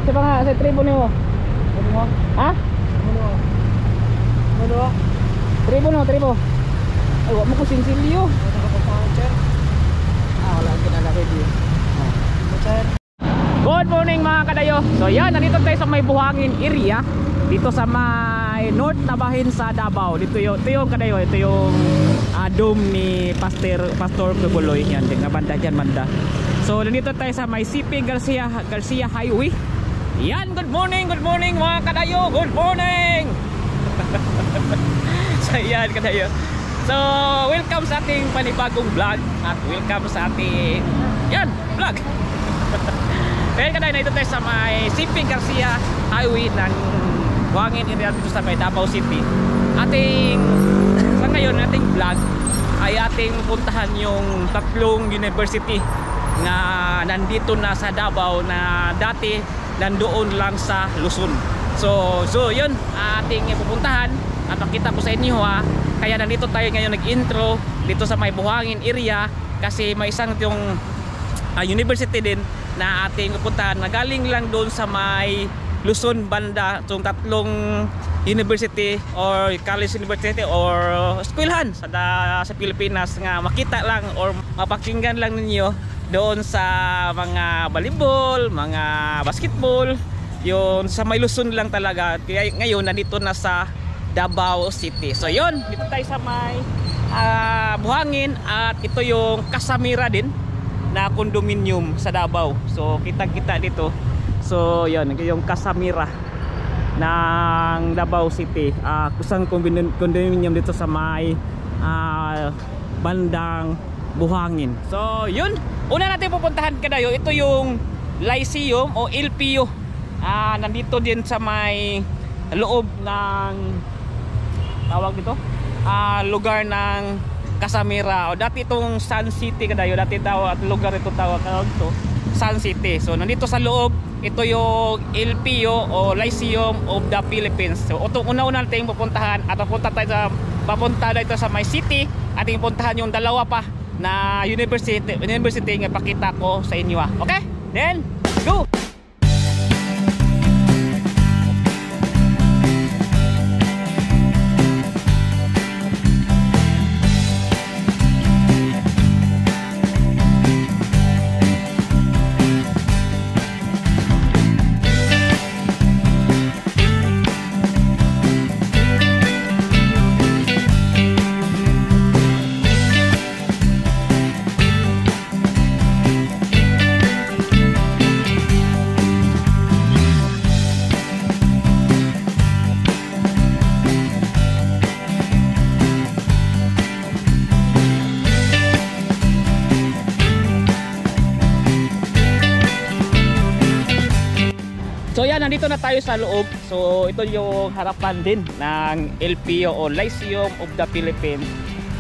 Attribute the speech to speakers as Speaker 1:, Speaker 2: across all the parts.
Speaker 1: sa mga sa tribo nimo. Ha? Tribo. Ay, wala mo ko sinsilyo. Wala ang kinaka-ready. Good morning mga kadayo. So yan, nandito tayo sa may Buhangin area. Dito sa may north na bahin sa Davao. Ito yung kadayo. Ito yung dome ni Pastor Kubuloy. Yan, yung banda dyan, banda. So nandito tayo sa may CP Garcia Highway. Yan, good morning mga kadayo. Good morning. So yan kadayo. So welcome sa ating panibagong vlog. At welcome sa ating vlog. Kaya kadayo na ito tayo sa may CP Garcia Highway ng Buhangin area dito sa may Davao City. Sa ngayon ating vlog ay ating puntahan yung tatlong university na nandito na sa Davao na dati nandoon lang sa Luzon. So yun ating pupuntahan at makita ko sa inyo kaya nandito tayo ngayon nag-intro dito sa may Buhangin area kasi may isang yung university din na ating pupuntahan na galing lang doon sa may Luzon banda. Itong tatlong university or college university or eskwelahan sa Pilipinas nga makita lang or mapakinggan lang ninyo doon sa mga volleyball, mga basketball, yun sa may Luzon lang talaga. Kaya ngayon nandito na sa Davao City. So yun, dito tayo sa may Buhangin at ito yung Casamira din na condominium sa Davao. So kita-kita dito. So yun, yung Casamira ng Davao City. Kusang condominium dito sa may bandang Buhangin. So yun, una natin pupuntahan kadayo. Ito yung Lyceum o LPU. Nandito din sa may loob ng tawag dito lugar ng Casamira o dati itong Sun City kadayo. Dati tawag at lugar ito tawag ito Sun City. So nandito sa loob ito yung LPU o Lyceum of the Philippines. So ito una-una natin pupuntahan at papunta dito sa may city. Ating puntahan yung dalawa pa na university nga pakita ko sa inyo. Okay? Then go! So yan, nandito na tayo sa loob. So ito yung harapan din ng LPU o Lyceum of the Philippines.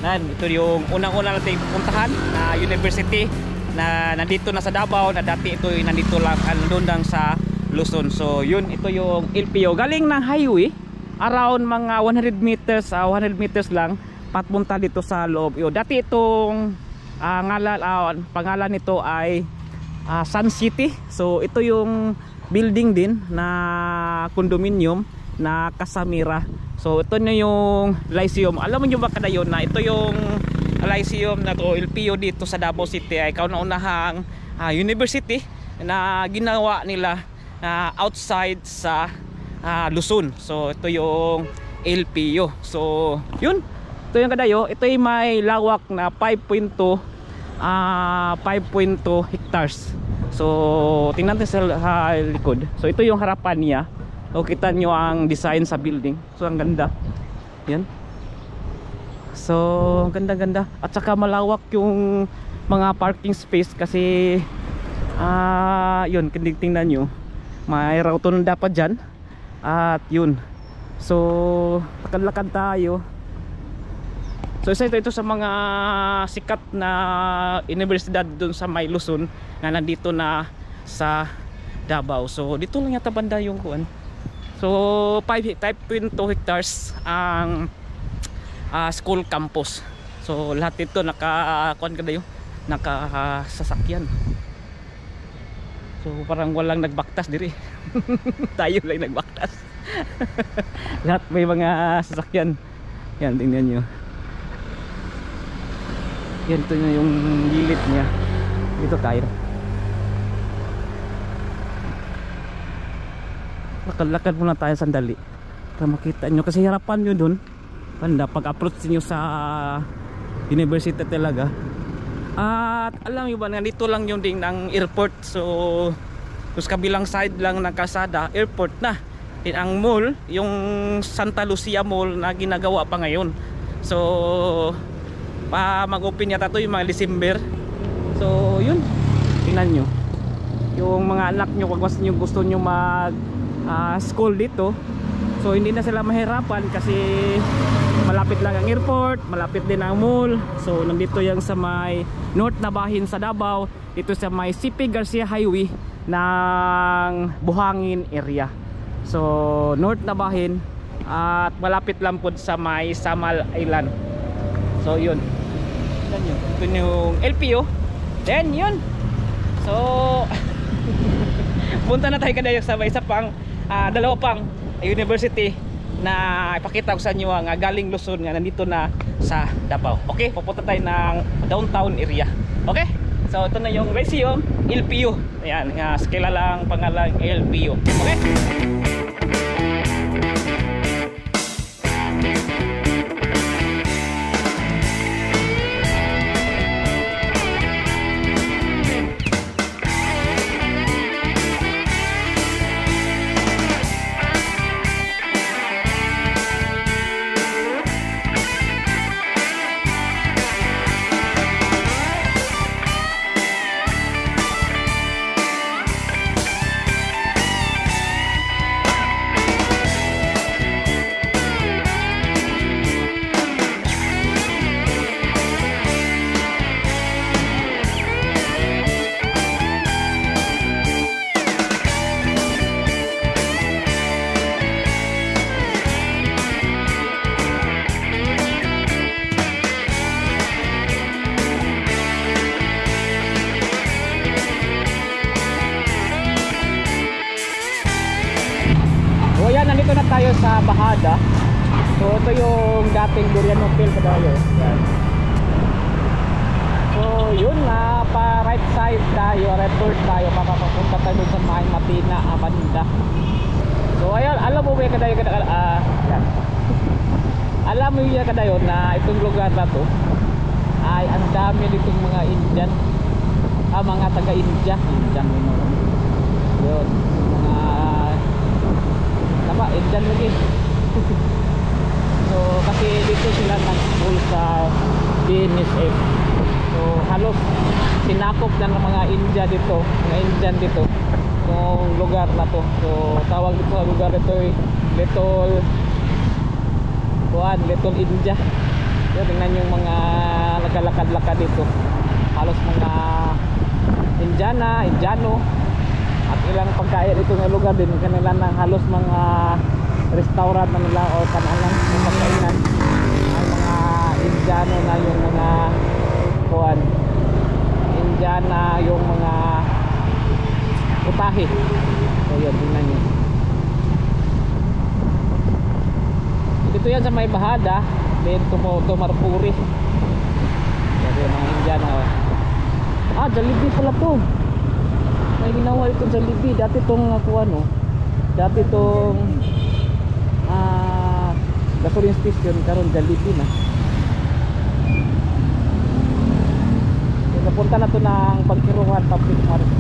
Speaker 1: Ito yung unang-una natin pupuntahan na university na nandito na sa Davao na dati ito yung nandito lang andun sa Luzon. So yun, ito yung LPU. Galing ng highway, around mga 100 meters lang papunta dito sa loob. Dati itong pangalan nito ay Sun City. So ito yung building din na condominium na Casamira. So ito na yung Lyceum. Alam mo nyo ba kadayon na ito yung Lyceum na to LPU dito sa Davao City ay kauna-unahang university na ginawa nila outside sa Luzon. So ito yung LPU. So yun, ito yung kadayo. Ito ay may lawak na 5.2 hectares. So tingnan natin sa likod. So ito yung harapan niya. O kita nyo ang design sa building. So ang ganda. Yan. So ganda-ganda. At saka malawak yung mga parking space kasi yun, tingnan nyo. May rotonda pa dyan. At yun. So lakad-lakad tayo. So isa ito sa mga sikat na universidad doon sa may Luzon na nandito na sa Davao. So dito lang yata banda yung kuan. So 5.2 hectares ang school campus. So lahat ito naka-kuan kadayo, naka-sasakyan. So parang walang nagbaktas diri. Tayo lang nagbaktas. Lahat may mga sasakyan. Yan, tingnan nyo. Yan, ito na yung gilid niya. Dito tayo. Lakad-lakad muna tayo sandali para makita nyo, kasi harapan nyo dun banda pag approach nyo sa university talaga. At alam nyo ba, nandito lang yung ding ng airport. So sa kabilang side lang ng kalsada, airport na. Din ang mall, yung Santa Lucia Mall na ginagawa pa ngayon. So mag-open yata to yung mga December. So yun, tingnan nyo yung mga anak nyo, pag mas nyo gusto nyo mag school dito, so hindi na sila mahirapan kasi malapit lang ang airport, malapit din ang mall. So nandito yung sa may North Nabahin sa Davao, dito sa may CP Garcia Highway ng Buhangin area. So North Nabahin, at malapit lang po sa may Samal Island. So yun, ito yung LPO. Then yun, so punta na tayo kada sa may isa pang dalawa pang university na ipakita ko sa inyo nga galing Luzon nga nandito na sa Davao. Okay, pupunta tayo ng downtown area. Okay, so ito na yung Lyceum LPU. Ayan, nga kilalang pangalang LPU. Okay. Nandito na tayo sa Bahada. So ito yung dating Durian Hotel pa tayo. Yan. So yun na, pa right side tayo, right turn tayo, papapunta tayo sa Maing Matina, Banda. So ayun, alam mo ba kadayo yan. Alam mo yung kadayo na itong lugar na to ay ang dami ditong mga Indian, mga taga-India, Indian yun, mga Indian lagi. So kasi dito sila nag-school sa BNSF. So halos sinakop na ng mga India dito, mga Indian dito yung lugar na to. So tawag dito sa lugar ito Little India. So tingnan yung mga naglalakad-lakad dito, halos mga Indiano at ilang pagkain ito ng lugar din kanila ng halos mga restaurant na nila o kanalang pagkainan ang mga Indiano na yung mga Indiana yung mga utahe. So yun, tingnan nyo dito yan sa may Bahada, then Tumarpuri. So yung mga Indiana Jollibee pala to. May ginawa itong Jollibee. Dati itong dati itong gasoline station, karon Jollibee na. So, napunta na to ng Pagkiruhan Public Market.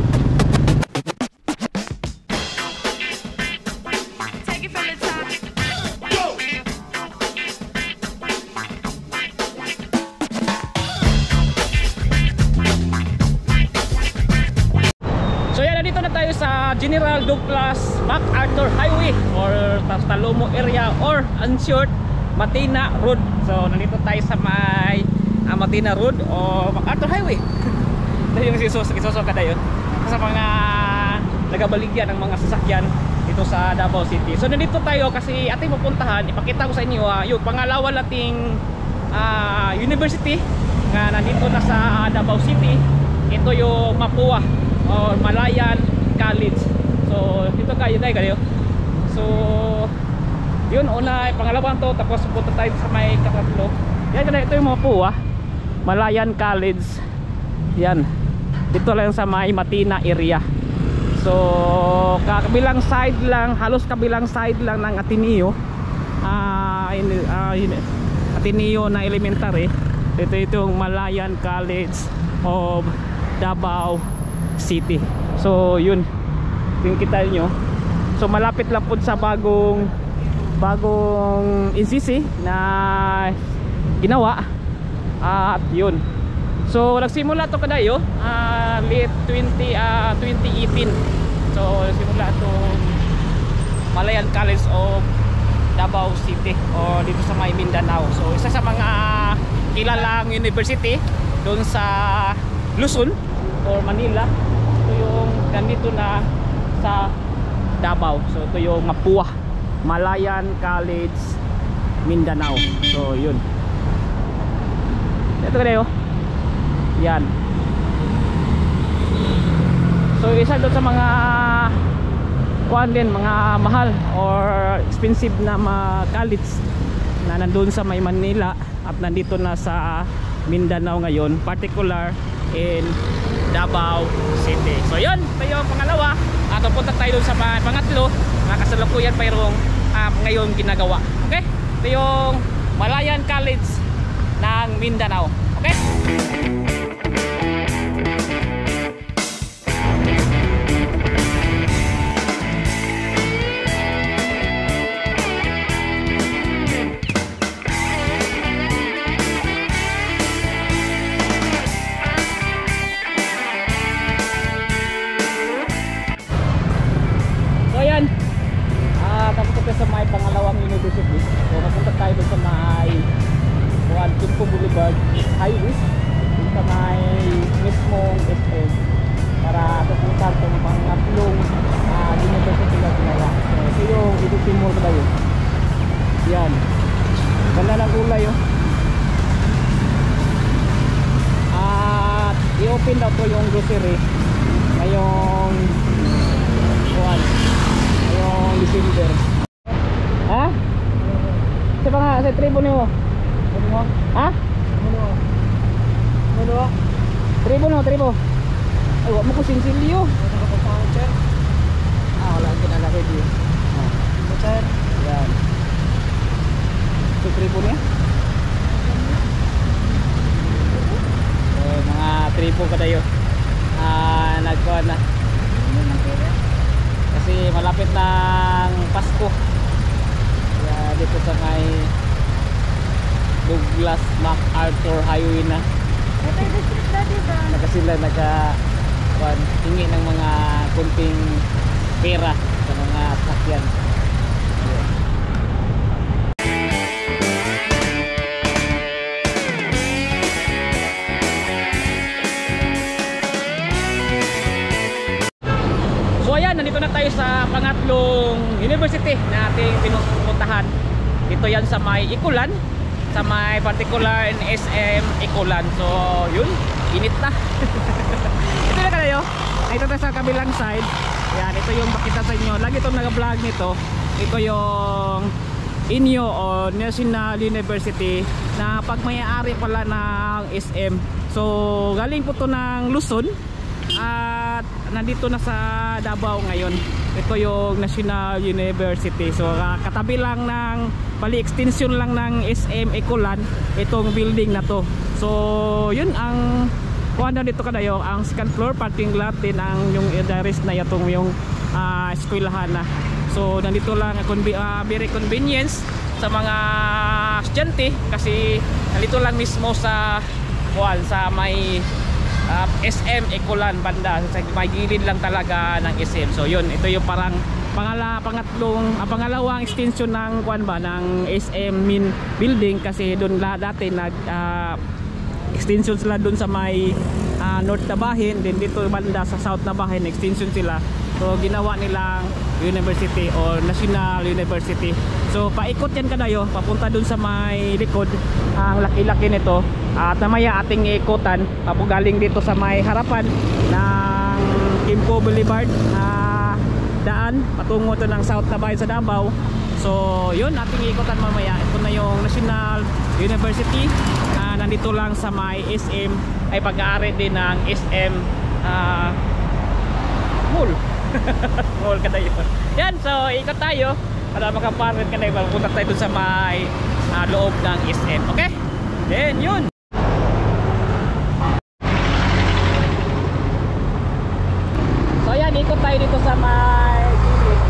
Speaker 1: Sa General Douglas MacArthur Highway or Talomo area, or in short Matina Road. So nandito tayo sa may Matina Road o MacArthur Highway. Ito yung isoso kada yun sa mga nagabaligyan ng mga sasakyan dito sa Davao City. So nandito tayo kasi ating pupuntahan, ipakita ko sa inyo yung pangalawa nating university nga nandito na sa Davao City. Ito yung Mapua or Malayan College. So to kayo kayo. So yun, una, pangalawang to, tapos punta tayo sa may katatlo. Yan kada, ito yung mga puwa, Malayan College. Yan, dito lang sa may Matina area. So kabilang side lang, halos kabilang side lang ng Ateneo, Ateneo na elementary. Ito yung Malayan College of Davao City. So yun, yung kita nyo. So malapit lang po sa bagong NCC na ginawa. At yun, so nagsimula to kadayo late 2018. So nagsimula to Malayan College of Davao City o dito sa may Mindanao. So isa sa mga kilalang university doon sa Luzon or Manila. Ito yung ganito na sa Davao. So ito yung Mapua, Malayan College Mindanao. So yun, ito kayo. Yan. So isa doon sa mga kuan din, mga mahal or expensive na mga college na nandun sa may Manila at nandito na sa Mindanao ngayon, particular in Davao City. So yun, ito yung pangalawa. At punta tayo dun sa pangatlo na kasalukuyan mayroong ngayon ginagawa. Okay? Ito yung Malayan College ng Mindanao. Okay? Sa may pangalawang university. So napunta tayo doon sa may Quinto Boulevard Highway, sa may mismong SM, para pupunta itong pangatlong university na ginawa. So ito yung Idipimol ba yun? Yan, ganda ng kulay yun. At i-open daw po yung grocery ngayong December. Ha? Sa mga sa tribo niyo. Ha? Muno. Tribo. Ay, wag mo ko sinsilyo. Wala ka na laki di. Sir. Yan. Sa tribo niya. Mga tribo kadayo. Nagkuhan na. Kasi malapit ng Pasko. Dito sa may Douglas MacArthur Highway na sila hingi ng mga kunting pera sa mga sakyan. So ayan, nandito na tayo sa pangatlong university na ating pinupuntahan. Dito yan sa may Ikulan, sa may particular in SM Ikulan. So yun, init na. Ito na kayo. Ito na sa kabilang side. Yan, ito yung makita sa inyo. Lagi itong nag-vlog nito. Ito yung INYO o National University na pagmayari pala ng SM. So galing po to ng Luzon at nandito na sa Davao ngayon. Ito yung National University. So katabi lang ng bali extension lang ng SM Ikulan itong building na to. So yun ang kuha dito kadayo, ang second floor parking lot din ang yung direct na itong yung eskwelahan na. So nandito lang very convenience sa mga estudyante kasi nandito lang mismo sa may SM Ikulan banda, sa may gilid lang talaga ng SM. So yun, ito yung parang pangalawang extension ng ng SM main building kasi doon dati nag extension sila doon sa may north na bahin, din dito banda sa south na bahin extension sila. So ginawa nilang university or National University. So paikot yan kadayo papunta doon sa may likod, ang laki-laki nito. At namaya ating ikutan galing dito sa may harapan ng Quinto Boulevard daan patungo to ng South na bayan sa Davao. So yun, ating ikutan mamaya. Ito na yung National University. Nandito lang sa may SM, ay pag-aari din ng SM Mall. Mall ka tayo. Yan, so ikot tayo para makaparent ka na. Punta tayo dun sa may loob ng SM. Okay? Then yun. So yan, ikot tayo dito sa may gilid.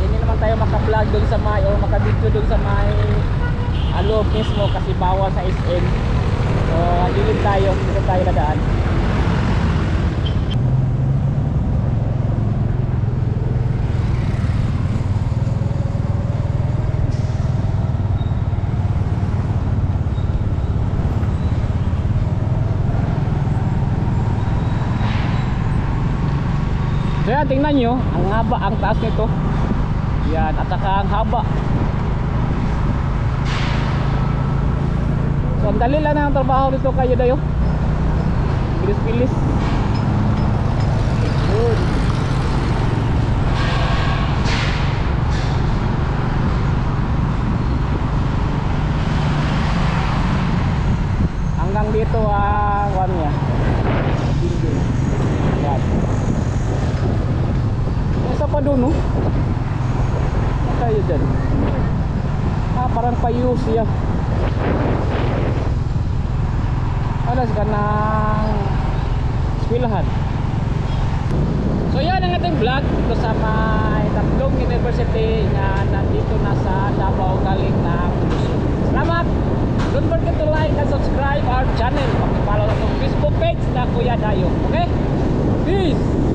Speaker 1: Hindi naman tayo maka-vlog dun sa may o maka-video dun sa may loob mismo kasi bawal sa SM. So gilid tayo, dito tayo nadaan. So yan, tingnan nyo, ang haba, ang taas nito. Yan, at saka ang haba. So ang dali lang na ang trabaho nito kayo dayo. Bilis-bilis. Good. Hanggang dito ang one niya. Yan. Isa pa doon, no? Tayo dyan. Parang payo siya. Alas ka ng eskwelahan. So yan ang ating vlog ito sa may tatlong university na nandito na sa Davao galing ng Luzon. Salamat! Don't forget to like and subscribe our channel. Pakipollow na itong Facebook page na Kuya Dayo. Okay? Peace!